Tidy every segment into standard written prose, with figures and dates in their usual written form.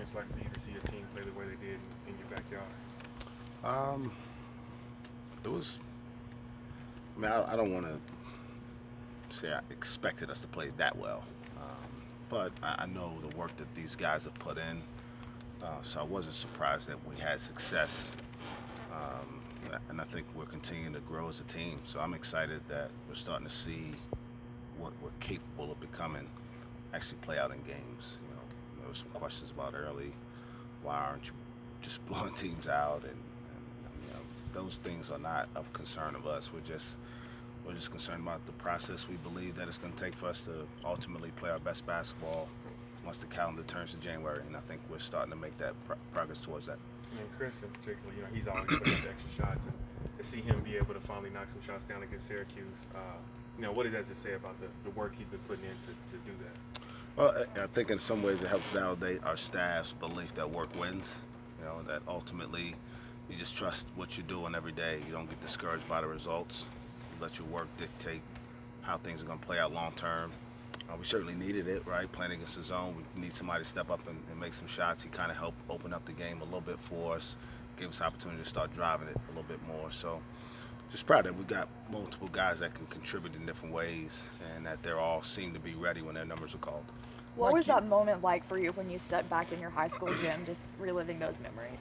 experience like for you to see your team play the way they did in your backyard? Um, it was. I mean, I don't want to say I expected us to play that well, but I know the work that these guys have put in, so I wasn't surprised that we had success. And I think we're continuing to grow as a team. So I'm excited that we're starting to see what we're capable of becoming actually play out in games. There were some questions about early, why aren't you just blowing teams out, those things are not of concern of us. We're just concerned about the process we believe that it's going to take for us to ultimately play our best basketball once the calendar turns to January, and I think we're starting to make that progress towards that. And Chris in particular, he's always putting up the extra shots, and to see him be able to finally knock some shots down against Syracuse, what does that just say about the work he's been putting in to do that? Well, I think in some ways it helps validate our staff's belief that work wins. That ultimately you just trust what you're doing every day. You don't get discouraged by the results. You let your work dictate how things are going to play out long term. We certainly needed it, right? Playing against the zone, we need somebody to step up and make some shots. He kind of helped open up the game a little bit for us, gave us the opportunity to start driving it a little bit more. So just proud that we've got multiple guys that can contribute in different ways and that they all seem to be ready when their numbers are called. What was that moment like for you when you stepped back in your high school gym, just reliving those memories?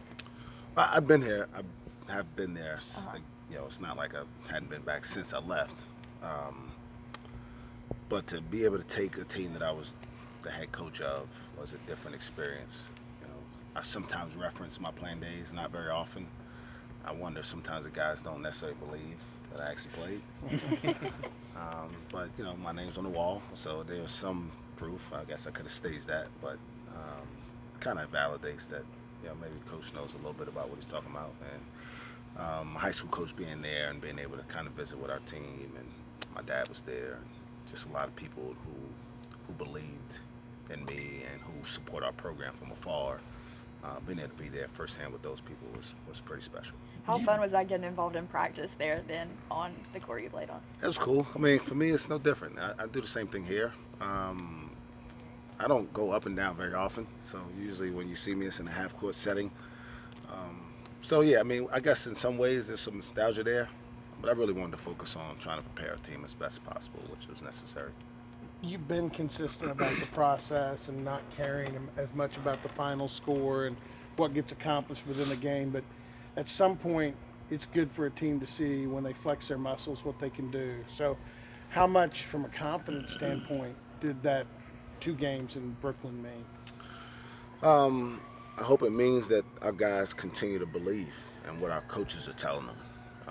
I've been here. I have been there. Uh-huh. It's not like I hadn't been back since I left. But to be able to take a team that I was the head coach of was a different experience. I sometimes reference my playing days, not very often. I wonder sometimes the guys don't necessarily believe that I actually played. But my name's on the wall, so there's some proof. I guess I could have staged that, but kind of validates that maybe coach knows a little bit about what he's talking about. And my high school coach being there and being able to kind of visit with our team, and my dad was there. Just a lot of people who believed in me and who support our program from afar. Being able to be there firsthand with those people was pretty special. How fun was that getting involved in practice there than on the court you played on? It was cool. I mean, for me, it's no different. I do the same thing here. I don't go up and down very often, so usually when you see me, it's in a half-court setting. So yeah, I mean, I guess in some ways there's some nostalgia there, but I really wanted to focus on trying to prepare our team as best as possible, which was necessary. You've been consistent about the process and not caring as much about the final score and what gets accomplished within the game, but at some point it's good for a team to see when they flex their muscles what they can do. So how much from a confidence standpoint did that 2 games in Brooklyn mean? I hope it means that our guys continue to believe in what our coaches are telling them.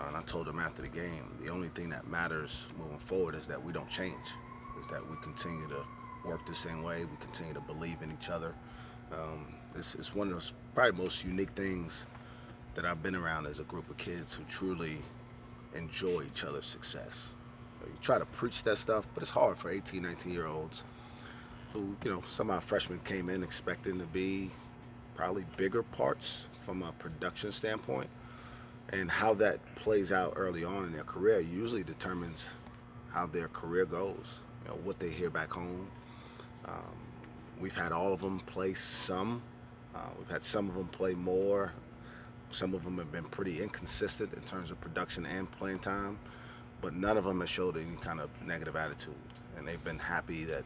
And I told them after the game, the only thing that matters moving forward is that we don't change, is that we continue to work the same way, we continue to believe in each other. It's one of those probably most unique things that I've been around as a group of kids who truly enjoy each other's success. You try to preach that stuff, but it's hard for 18, 19-year-olds who, some of our freshmen came in expecting to be probably bigger parts from a production standpoint. And how that plays out early on in their career usually determines how their career goes, what they hear back home. We've had all of them play some. We've had some of them play more. Some of them have been pretty inconsistent in terms of production and playing time, but none of them have showed any kind of negative attitude. And they've been happy that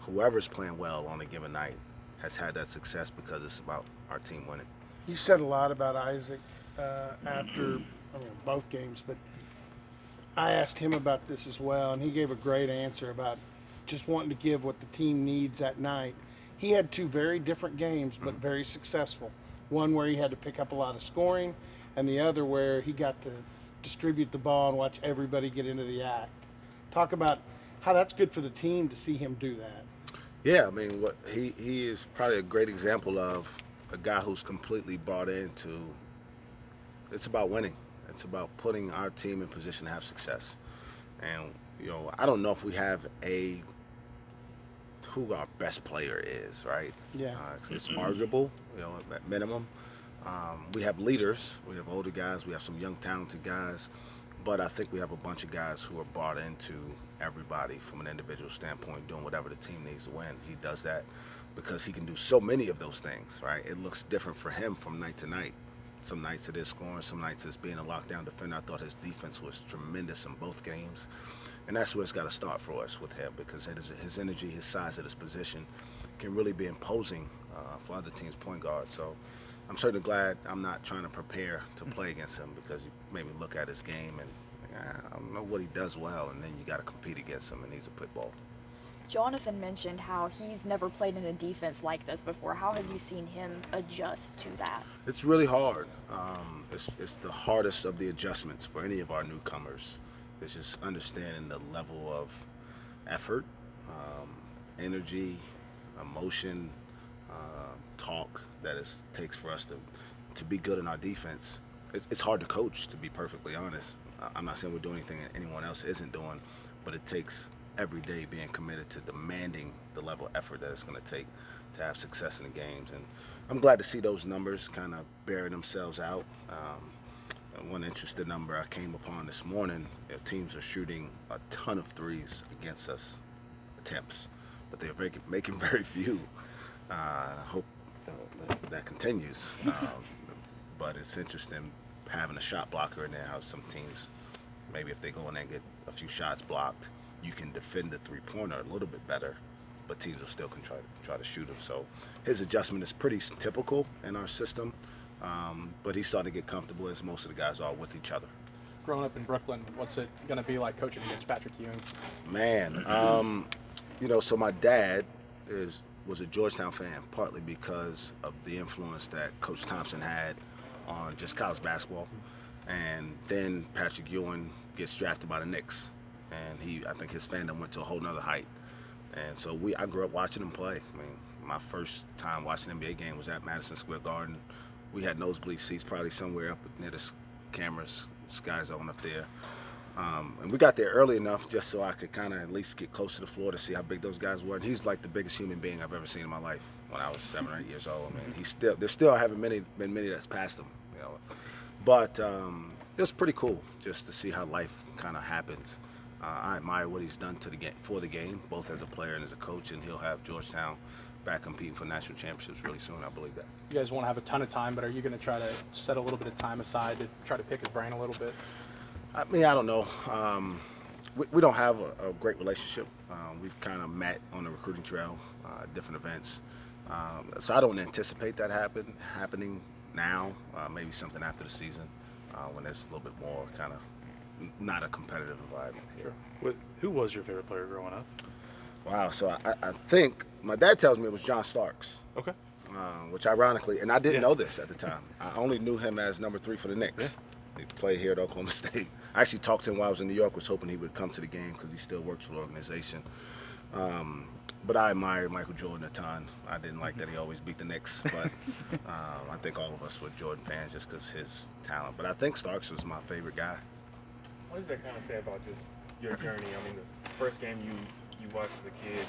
whoever's playing well on a given night has had that success because it's about our team winning. You said a lot about Isaac after both games, but I asked him about this as well, and he gave a great answer about just wanting to give what the team needs that night. He had 2 very different games, but very successful. One where he had to pick up a lot of scoring, and the other where he got to distribute the ball and watch everybody get into the act. Talk about how that's good for the team to see him do that. Yeah, I mean, what he is probably a great example of a guy who's completely bought into. It's about winning. It's about putting our team in position to have success. And I don't know if we have who our best player is, right? Yeah. It's arguable, at minimum. We have leaders. We have older guys. We have some young, talented guys. But I think we have a bunch of guys who are bought into everybody from an individual standpoint, doing whatever the team needs to win. He does that because he can do so many of those things, right? It looks different for him from night to night. Some nights it is scoring, some nights it's being a lockdown defender. I thought his defense was tremendous in both games. And that's where it's got to start for us with him, because his energy, his size at his position can really be imposing for other teams' point guards. So I'm certainly glad I'm not trying to prepare to play against him, because you maybe look at his game and I don't know what he does well, and then you got to compete against him, and he's a pit bull. Jonathan mentioned how he's never played in a defense like this before. How have you seen him adjust to that? It's really hard. It's the hardest of the adjustments for any of our newcomers. It's just understanding the level of effort, energy, emotion, talk that it takes for us to be good in our defense. It's hard to coach, to be perfectly honest. I'm not saying we're doing anything that anyone else isn't doing, but it takes every day being committed to demanding the level of effort that it's going to take to have success in the games. And I'm glad to see those numbers kind of bearing themselves out. One interesting number I came upon this morning, teams are shooting a ton of threes against us, attempts, but they're making very few. I hope that continues. But it's interesting having a shot blocker in there, how some teams, maybe if they go in there and get a few shots blocked, you can defend the three-pointer a little bit better, but teams will still try to shoot him. So his adjustment is pretty typical in our system, but he's starting to get comfortable, as most of the guys are, with each other. Growing up in Brooklyn, what's it going to be like coaching against Patrick Ewing? Man, so my dad was a Georgetown fan, partly because of the influence that Coach Thompson had on just college basketball. And then Patrick Ewing gets drafted by the Knicks, and I think his fandom went to a whole nother height. And so I grew up watching him play. I mean, my first time watching an NBA game was at Madison Square Garden. We had nosebleed seats, probably somewhere up near the cameras, Sky Zone up there. And we got there early enough just so I could kind of at least get close to the floor to see how big those guys were. And he's like the biggest human being I've ever seen in my life when I was 7 or 8 years old. I mean, there still haven't been many that's passed him, you know. But it was pretty cool just to see how life kind of happens. I admire what he's done for the game, both as a player and as a coach, and he'll have Georgetown back competing for national championships really soon. I believe that. You guys won't have a ton of time, but are you going to try to set a little bit of time aside to try to pick his brain a little bit? I mean, I don't know. We don't have a great relationship. We've kind of met on the recruiting trail, different events. So I don't anticipate that happening now. Maybe something after the season when there's a little bit more kind of not a competitive environment here. Sure. Who was your favorite player growing up? Wow. So I think my dad tells me it was John Starks. Okay. Which ironically, and I didn't know this at the time. I only knew him as number 3 for the Knicks. Yeah. He played here at Oklahoma State. I actually talked to him while I was in New York, was hoping he would come to the game because he still works for the organization. But I admired Michael Jordan a ton. I didn't like that he always beat the Knicks, but I think all of us were Jordan fans just because his talent. But I think Starks was my favorite guy. What does that kind of say about just your journey? I mean, the first game you watched as a kid,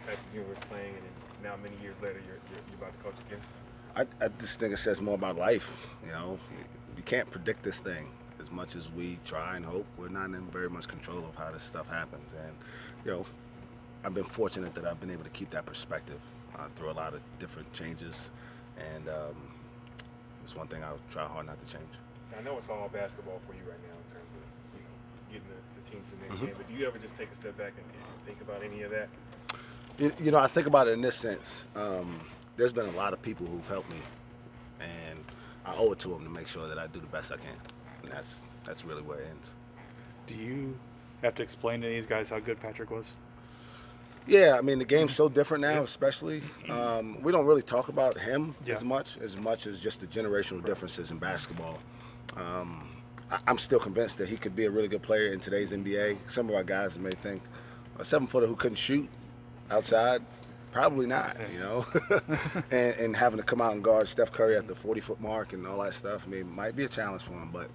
Patrick Ewing was playing, and then now many years later, you're about to coach against him. I just think it says more about life. You can't predict this thing. As much as we try and hope, we're not in very much control of how this stuff happens. And, I've been fortunate that I've been able to keep that perspective through a lot of different changes. And it's one thing I'll try hard not to change. I know it's all basketball for you right now in terms of, getting the team to the next game, but do you ever just take a step back and think about any of that? I think about it in this sense. There's been a lot of people who've helped me, and I owe it to them to make sure that I do the best I can. And that's really where it ends. Do you have to explain to these guys how good Patrick was? Yeah, I mean, the game's so different now, especially. We don't really talk about him as much as just the generational differences in basketball. I'm still convinced that he could be a really good player in today's NBA. Some of our guys may think a 7-footer who couldn't shoot outside, probably not, and having to come out and guard Steph Curry at the 40-foot mark and all that stuff, I mean, it might be a challenge for him, but,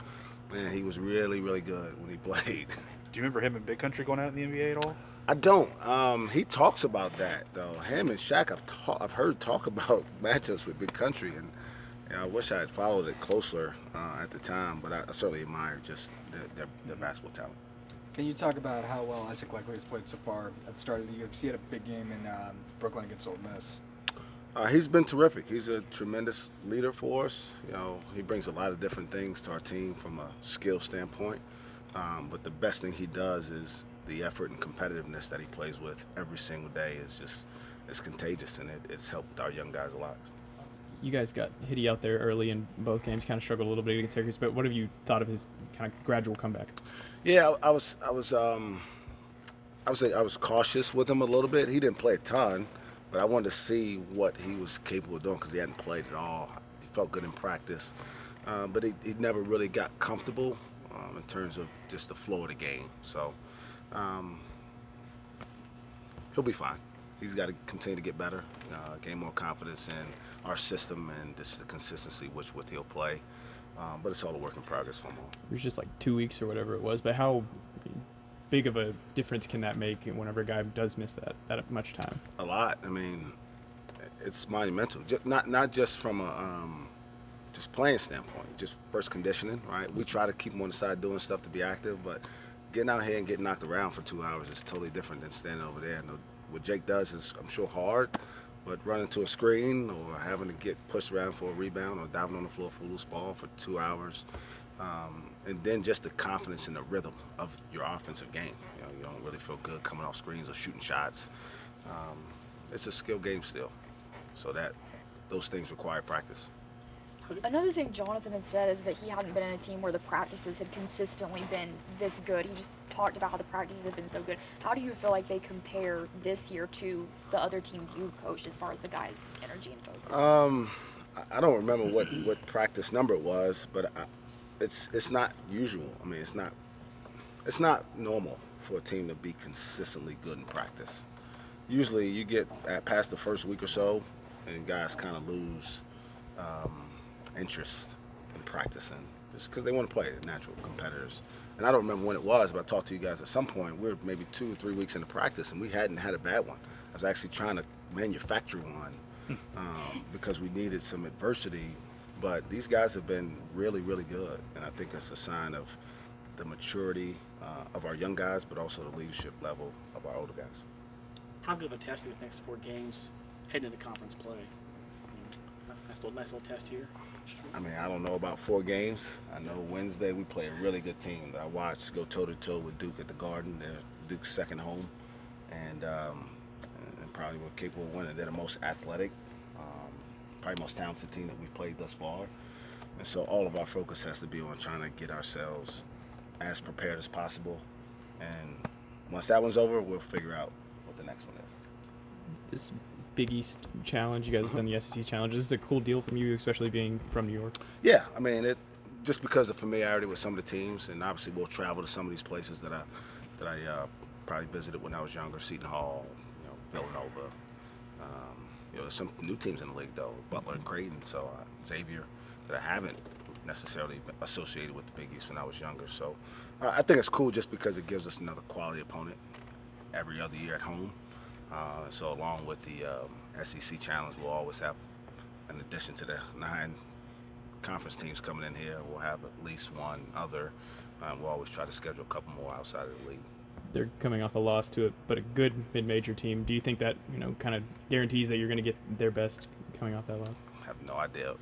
man, he was really, really good when he played. Do you remember him and Big Country going out in the NBA at all? I don't. He talks about that, though. Him and Shaq, I've heard talk about matchups with Big Country, and I wish I had followed it closer at the time, but I certainly admire just their basketball talent. Can you talk about how well Isaac Likely has played so far at the start of the year? Because he had a big game in Brooklyn against Ole Miss. He's been terrific. He's a tremendous leader for us. You know, he brings a lot of different things to our team from a skill standpoint. But the best thing he does is the effort and competitiveness that he plays with every single day is just it's contagious, and it's helped our young guys a lot. You guys got Hitty out there early in both games, kind of struggled a little bit against Syracuse, but what have you thought of his kind of gradual comeback? Yeah, I was cautious with him a little bit. He didn't play a ton, but I wanted to see what he was capable of doing because he hadn't played at all. He felt good in practice, but he never really got comfortable in terms of just the flow of the game. So he'll be fine. He's got to continue to get better, gain more confidence in our system and just the consistency with he'll play. But it's all a work in progress for him. It was just like 2 weeks or whatever it was, but how big of a difference can that make whenever a guy does miss that much time? A lot. I mean, it's monumental. Not just from a just playing standpoint, just first conditioning, right? We try to keep him on the side doing stuff to be active, but getting out here and getting knocked around for 2 hours is totally different than standing over there. And what Jake does is, I'm sure, hard, but running to a screen or having to get pushed around for a rebound or diving on the floor for a loose ball for 2 hours, and then just the confidence in the rhythm of your offensive game. You don't really feel good coming off screens or shooting shots. It's a skill game still, so those things require practice. Another thing Jonathan had said is that he hadn't been in a team where the practices had consistently been this good. He just talked about how the practices have been so good. How do you feel like they compare this year to the other teams you've coached as far as the guys' energy and focus? I don't remember what practice number it was, but it's not usual. I mean, it's not normal for a team to be consistently good in practice. Usually you get past the first week or so and guys kind of lose interest in practicing just because they want to play. They're natural competitors. And I don't remember when it was, but I talked to you guys at some point. We were maybe 2 or 3 weeks into practice and we hadn't had a bad one. I was actually trying to manufacture one because we needed some adversity. But these guys have been really, really good. And I think it's a sign of the maturity of our young guys, but also the leadership level of our older guys. How good of a test are these next 4 games heading into conference play? I mean, nice little test here. I mean, I don't know about 4 games. I know Wednesday we play a really good team that I watched go toe-to-toe with Duke at the Garden. They're Duke's second home, and probably we're capable of winning. They're the most athletic, probably most talented team that we've played thus far. And so all of our focus has to be on trying to get ourselves as prepared as possible. And once that one's over, we'll figure out what the next one is. This Big East challenge, you guys have done the SEC challenge. This is a cool deal from you, especially being from New York. Yeah, I mean, just because of familiarity with some of the teams, and obviously we'll travel to some of these places that I probably visited when I was younger, Seton Hall, Villanova. There's some new teams in the league though, Butler and Creighton, so Xavier, that I haven't necessarily been associated with the Big East when I was younger. So I think it's cool just because it gives us another quality opponent every other year at home. So along with the SEC challenge, we'll always have, in addition to the 9 conference teams coming in here, we'll have at least one other. We'll always try to schedule a couple more outside of the league. They're coming off a loss to but a good mid-major team. Do you think that kind of guarantees that you're going to get their best coming off that loss? I have no idea.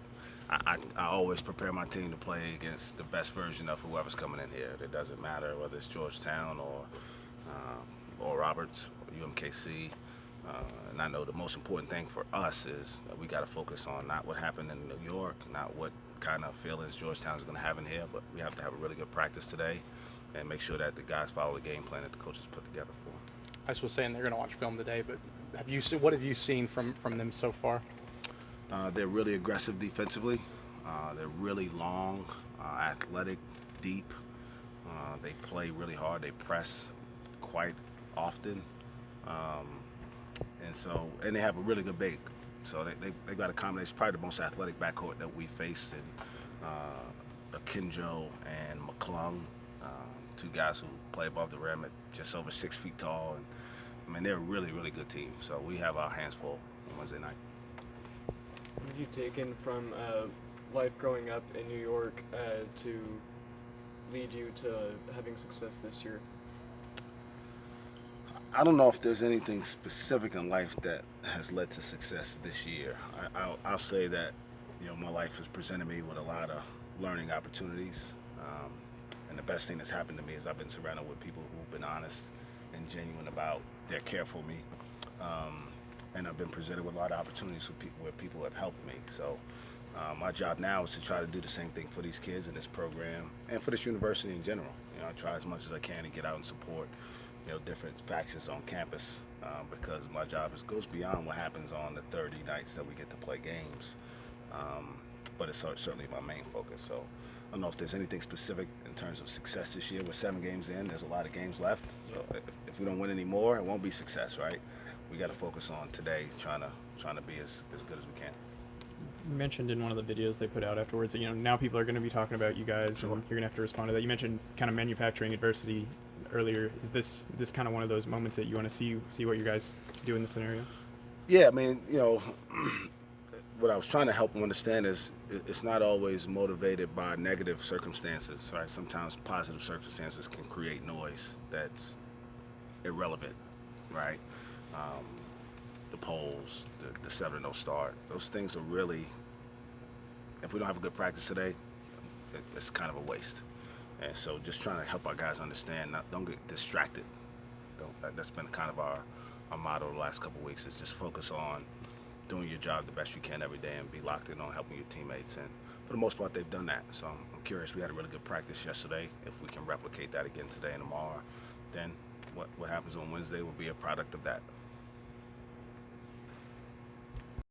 I always prepare my team to play against the best version of whoever's coming in here. It doesn't matter whether it's Georgetown or Roberts or UMKC. And I know the most important thing for us is that we got to focus on not what happened in New York, not what kind of feelings Georgetown's going to have in here, but we have to have a really good practice today and make sure that the guys follow the game plan that the coaches put together for them. I was saying they're going to watch film today, but what have you seen from them so far? They're really aggressive defensively. They're really long, athletic, deep. They play really hard. They press quite often. And they have a really good big. So they got a combination, probably the most athletic backcourt that we faced in Akinjo and McClung, 2 guys who play above the rim at just over 6 feet tall. And I mean, they're a really, really good team. So we have our hands full on Wednesday night. What have you taken from life growing up in New York to lead you to having success this year? I don't know if there's anything specific in life that has led to success this year. I'll say that, my life has presented me with a lot of learning opportunities. And the best thing that's happened to me is I've been surrounded with people who've been honest and genuine about their care for me. And I've been presented with a lot of opportunities where people have helped me. So my job now is to try to do the same thing for these kids in this program and for this university in general. I try as much as I can to get out and support, different factions on campus because my job goes beyond what happens on the 30 nights that we get to play games. But it's certainly my main focus. So I don't know if there's anything specific in terms of success this year. We're 7 games in. There's a lot of games left. So if we don't win any more, it won't be success, right? We got to focus on today, trying to be as good as we can. You mentioned in one of the videos they put out afterwards that now people are going to be talking about you guys, Sure. and you're going to have to respond to that. You mentioned kind of manufacturing adversity earlier. Is this kind of one of those moments that you want to see what you guys do in the scenario? Yeah, I mean, what I was trying to help them understand is it's not always motivated by negative circumstances, right? Sometimes positive circumstances can create noise that's irrelevant, right? The polls, the 7-0 start, those things are really, if we don't have a good practice today, it's kind of a waste. And so just trying to help our guys understand, don't get distracted. That's been kind of our motto the last couple of weeks, is just focus on doing your job the best you can every day and be locked in on helping your teammates. And for the most part, they've done that. So I'm curious. We had a really good practice yesterday. If we can replicate that again today and tomorrow, then what happens on Wednesday will be a product of that.